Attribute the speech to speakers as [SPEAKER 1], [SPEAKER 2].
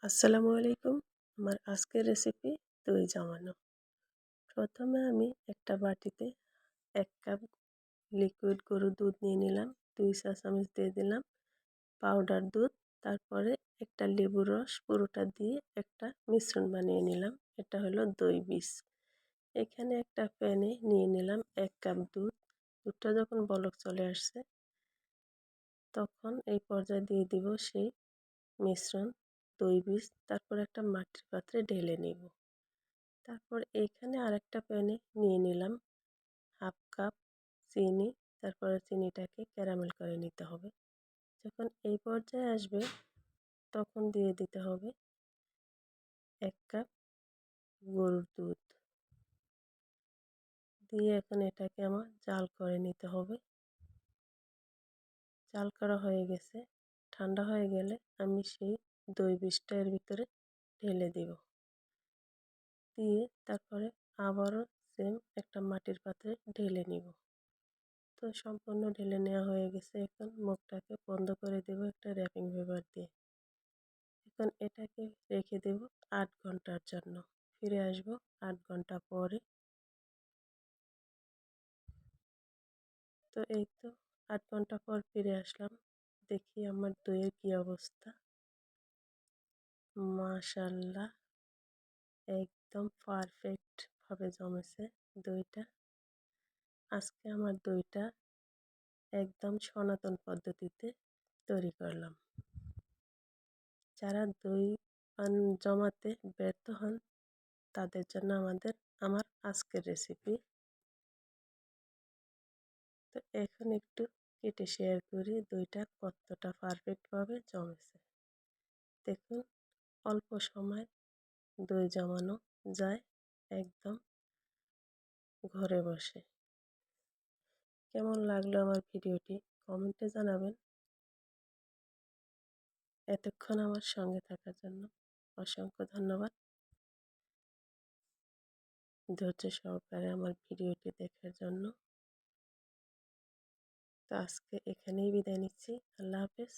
[SPEAKER 1] আসসালামু আলাইকুম। আমার আজকের রেসিপি দই জমানো। প্রথমে আমি একটা বাটিতে ১ কাপ লিকুইড গরুর দুধ নিয়ে নিলাম। ২ চা-চামচ দিয়ে দিলাম পাউডার দুধ। তারপরে একটা লেবুর রস পুরোটা দিয়ে একটা মিশ্রণ বানিয়ে নিলাম। এটা হলো দই বীজ। এখানে একটা প্যানে নিয়ে নিলাম ১ কাপ দুধ। দুধটা যখন বলক চলে আসছে তখন এই পর্যায়ে দিয়ে দিব সেই মিশ্রণ দই বীজ। তারপর একটা মাটির পাত্রে ঢেলে নেব। তারপর এইখানে আরেকটা প্যানে নিয়ে নিলাম 1/2 কাপ চিনি। তারপরে চিনিটাকে ক্যারামেল করে নিতে হবে। যখন এই পর্যায়ে আসবে তখন দিয়ে দিতে হবে 1 কাপ গরুর দুধ। দিয়ে এখন এটাকে আমার জাল করে নিতে হবে। জাল করা হয়ে গেছে। ঠান্ডা হয়ে গেলে আমি সেই দই বীজটা এর ভিতরে ঢেলে দিব। দিয়ে তারপরে আবারও সেম একটা মাটির পাত্রে ঢেলে নিব। তো সম্পূর্ণ ঢেলে নেওয়া হয়ে গেছে। এখন মুখটাকে বন্ধ করে দেব একটা র্যাপিং পেপার দিয়ে। এখন এটাকে রেখে দেব ৮ ঘন্টার জন্য। ফিরে আসব ৮ ঘন্টা পরে। তো এই তো ৮ ঘন্টা পর ফিরে আসলাম। দেখি আমার দইয়ের কী অবস্থা। মাশাআল্লাহ, একদম পারফেক্ট ভাবে জমেছে দইটা। আজকে আমার দইটা একদম সনাতন পদ্ধতিতে তৈরি করলাম। যারা দই জমাতে ব্যর্থ হন তাদের জন্য আমার আজকের রেসিপি। তো এখন একটু কেটে শেয়ার করি দইটা কতটা পারফেক্টভাবে জমেছে। দেখুন, অল্প সময় দই জমানো যায় একদম ঘরে বসে। কেমন লাগলো আমার ভিডিওটি কমেন্টে জানাবেন। এতক্ষণ আমার সঙ্গে থাকার জন্য অসংখ্য ধন্যবাদ। ধৈর্য সহকারে আমার ভিডিওটি দেখার জন্য। তো আজকে এখানেই বিদায় নিচ্ছি। আল্লাহ হাফেজ।